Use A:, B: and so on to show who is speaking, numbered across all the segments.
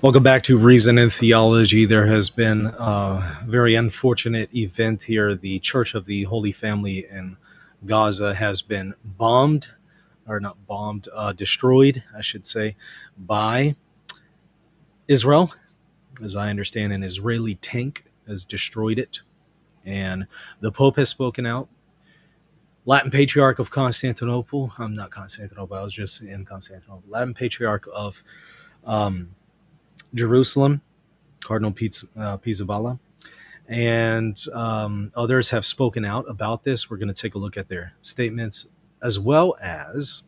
A: Welcome back to Reason and Theology. There has been a very unfortunate event here. The Church of the Holy Family in Gaza has been bombed, or not bombed, destroyed, I should say, by Israel. As I understand, an Israeli tank has destroyed it. And the Pope has spoken out. Latin Patriarch of Constantinople. I'm not Constantinople, I was just in Constantinople. Latin Patriarch of Jerusalem, Cardinal Pizzaballa, and others have spoken out about this. We're going to take a look at their statements as well as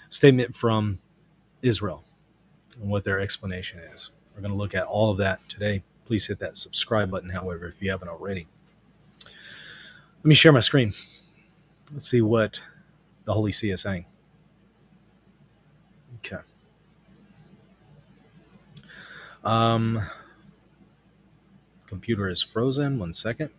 A: statement from Israel and what their explanation is. We're going to look at all of that today. Please hit that subscribe button, however, if you haven't already. Let me share my screen. Let's see what the Holy See is saying. Okay. Computer is frozen. 1 second.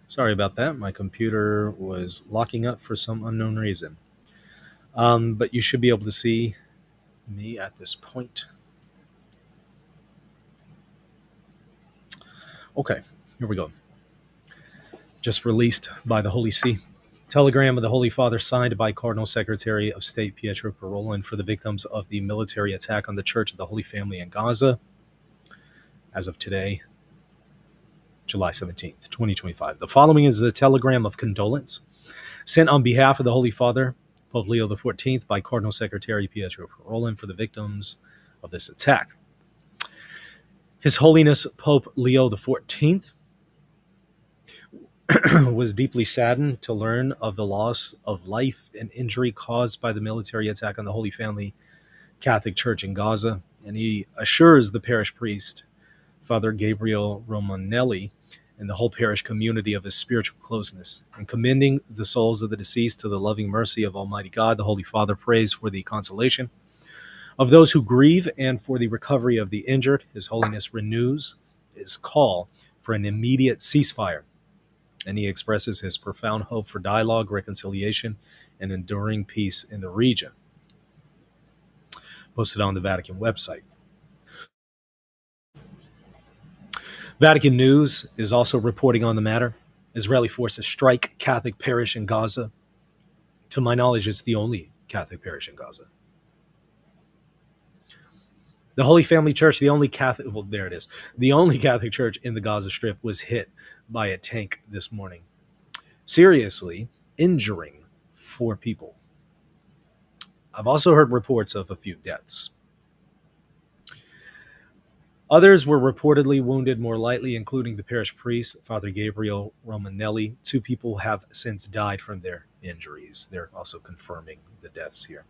A: Sorry about that. My computer was locking up for some unknown reason. But you should be able to see me at this point. Okay, here we go. Just released by the Holy See. Telegram of the Holy Father signed by Cardinal Secretary of State Pietro Parolin for the victims of the military attack on the Church of the Holy Family in Gaza. As of today, July 17th, 2025. The following is the telegram of condolence sent on behalf of the Holy Father, Pope Leo XIV, by Cardinal Secretary Pietro Parolin for the victims of this attack. His Holiness Pope Leo XIV was deeply saddened to learn of the loss of life and injury caused by the military attack on the Holy Family Catholic Church in Gaza, and he assures the parish priest, Father Gabriel Romanelli, and the whole parish community of his spiritual closeness. In commending the souls of the deceased to the loving mercy of Almighty God, the Holy Father prays for the consolation of those who grieve and for the recovery of the injured. His Holiness renews his call for an immediate ceasefire, and he expresses his profound hope for dialogue, reconciliation, and enduring peace in the region. Posted on the Vatican website. Vatican News is also reporting on the matter. Israeli forces strike Catholic parish in Gaza. To my knowledge, it's the only Catholic parish in Gaza. The Holy Family Church, the only Catholic church in the Gaza Strip, was hit by a tank this morning, seriously injuring 4 people. I've also heard reports of a few deaths. Others were reportedly wounded more lightly, including the parish priest, Father Gabriel Romanelli. 2 people have since died from their injuries. They're also confirming the deaths here.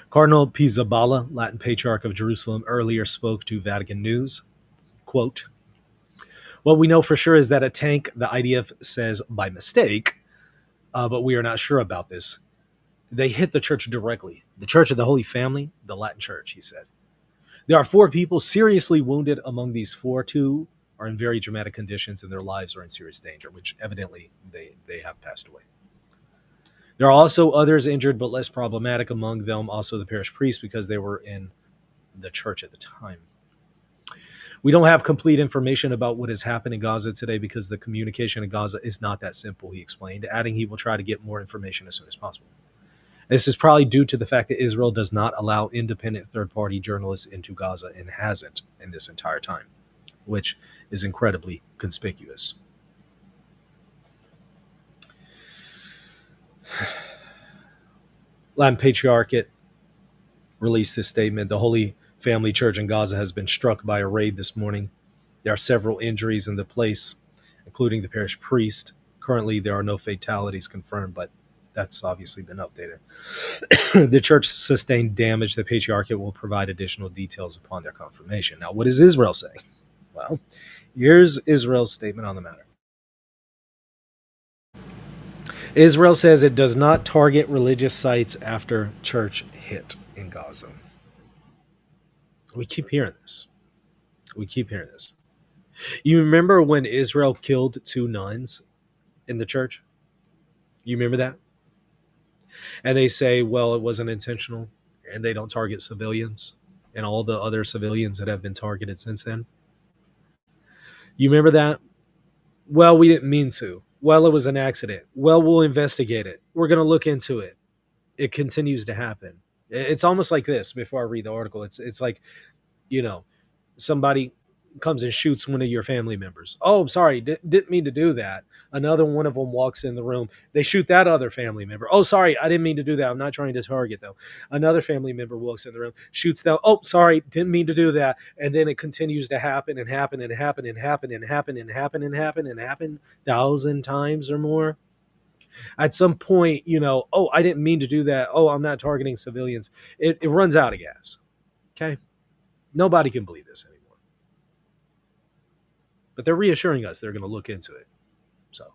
A: Cardinal Pizzaballa, Latin Patriarch of Jerusalem, earlier spoke to Vatican News. Quote, "What we know for sure is that a tank, the IDF says by mistake, but we are not sure about this. They hit the church directly. The Church of the Holy Family, the Latin Church," he said. "There are 4 people seriously wounded among these 4. 2 are in very dramatic conditions and their lives are in serious danger," which evidently they have passed away. "There are also others injured but less problematic, among them also the parish priest because they were in the church at the time. We don't have complete information about what has happened in Gaza today because the communication in Gaza is not that simple," he explained, adding he will try to get more information as soon as possible. This is probably due to the fact that Israel does not allow independent third-party journalists into Gaza and hasn't in this entire time, which is incredibly conspicuous. Latin Patriarchate released this statement. "The Holy Family Church in Gaza has been struck by a raid this morning. There are several injuries in the place, including the parish priest. Currently, there are no fatalities confirmed, but that's obviously been updated. The church sustained damage. The Patriarchate will provide additional details upon their confirmation." Now, what is Israel saying? Well, here's Israel's statement on the matter. Israel says it does not target religious sites after church hit in Gaza. We keep hearing this. We keep hearing this. You remember when Israel killed 2 nuns in the church? You remember that? And they say, well, it wasn't intentional and they don't target civilians and all the other civilians that have been targeted since then. You remember that? Well, we didn't mean to. Well, it was an accident. Well, we'll investigate it. We're going to look into it. It continues to happen. It's almost like this before I read the article. It's like, you know, somebody comes and shoots one of your family members. Oh, I'm sorry, didn't mean to do that. Another one of them walks in the room. They shoot that other family member. Oh, sorry, I didn't mean to do that. I'm not trying to target though. Another family member walks in the room, shoots them. Oh, sorry, didn't mean to do that. And then it continues to happen and happen and happen and happen and happen and happen and happen and happen 1,000 times or more. At some point, oh, I didn't mean to do that. Oh, I'm not targeting civilians. It runs out of gas. Okay. Nobody can believe this anymore. But they're reassuring us they're going to look into it. So,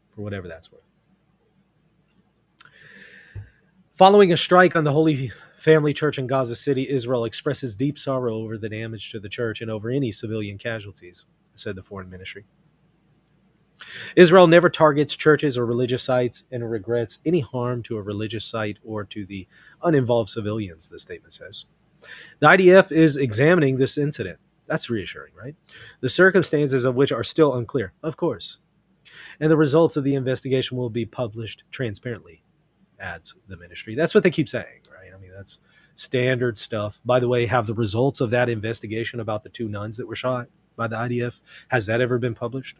A: for whatever that's worth. Following a strike on the Holy Family Church in Gaza City, Israel expresses deep sorrow over the damage to the church and over any civilian casualties, said the foreign ministry. Israel never targets churches or religious sites and regrets any harm to a religious site or to the uninvolved civilians, the statement says. The IDF is examining this incident. That's reassuring, right? The circumstances of which are still unclear, of course. And the results of the investigation will be published transparently, adds the ministry. That's what they keep saying, right? I mean, that's standard stuff. By the way, have the results of that investigation about the 2 nuns that were shot by the IDF, has that ever been published?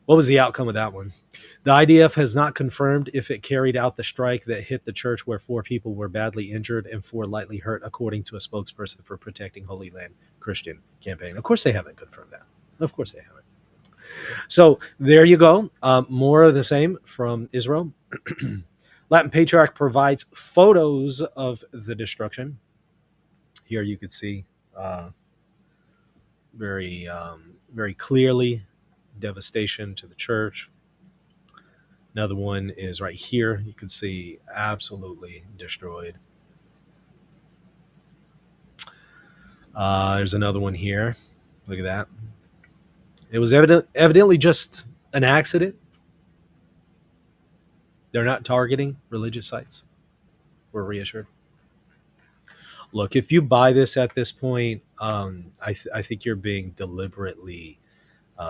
A: What was the outcome of that one? The IDF has not confirmed if it carried out the strike that hit the church where 4 people were badly injured and 4 lightly hurt, according to a spokesperson for Protecting Holy Land Christian Campaign. Of course they haven't confirmed that. Of course they haven't. So there you go. More of the same from Israel. Latin Patriarch provides photos of the destruction. Here you could see very clearly devastation to the church. Another one is right here. You can see absolutely destroyed. There's another one here. Look at that. It was evidently just an accident. They're not targeting religious sites. We're reassured. Look, if you buy this at this point, I think you're being deliberately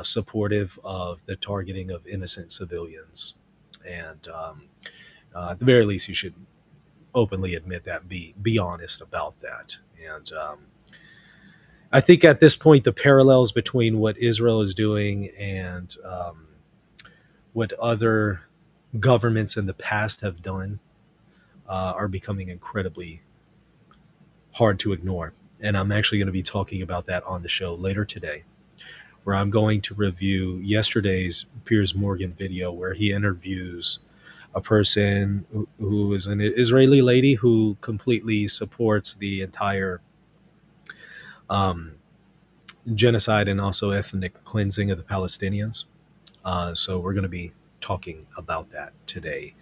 A: supportive of the targeting of innocent civilians. And at the very least, you should openly admit that, be honest about that. And I think at this point, the parallels between what Israel is doing and what other governments in the past have done are becoming incredibly hard to ignore. And I'm actually going to be talking about that on the show later today, where I'm going to review yesterday's Piers Morgan video where he interviews a person who is an Israeli lady who completely supports the entire genocide and also ethnic cleansing of the Palestinians. So we're going to be talking about that today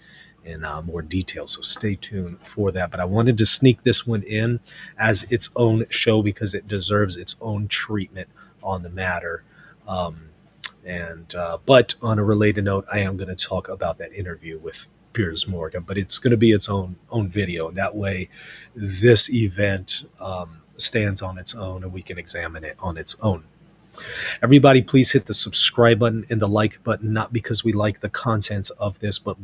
A: in more detail. So stay tuned for that. But I wanted to sneak this one in as its own show because it deserves its own treatment on the matter. But on a related note, I am going to talk about that interview with Piers Morgan, but it's going to be its own video. And that way, this event stands on its own and we can examine it on its own. Everybody, please hit the subscribe button and the like button, not because we like the contents of this, but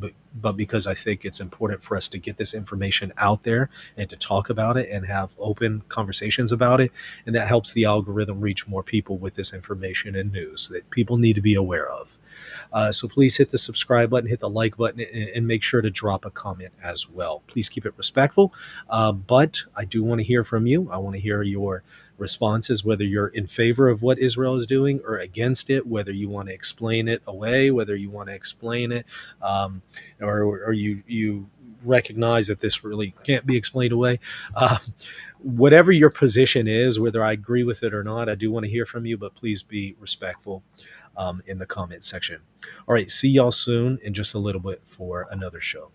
A: because I think it's important for us to get this information out there and to talk about it and have open conversations about it. And that helps the algorithm reach more people with this information and news that people need to be aware of. So please hit the subscribe button, hit the like button, and make sure to drop a comment as well. Please keep it respectful. But I do want to hear from you. I want to hear your responses, whether you're in favor of what Israel is doing or against it, whether you want to explain it away, whether you want to explain it, or you recognize that this really can't be explained away. Whatever your position is, whether I agree with it or not, I do want to hear from you, but please be respectful in the comment section. All right, see y'all soon in just a little bit for another show.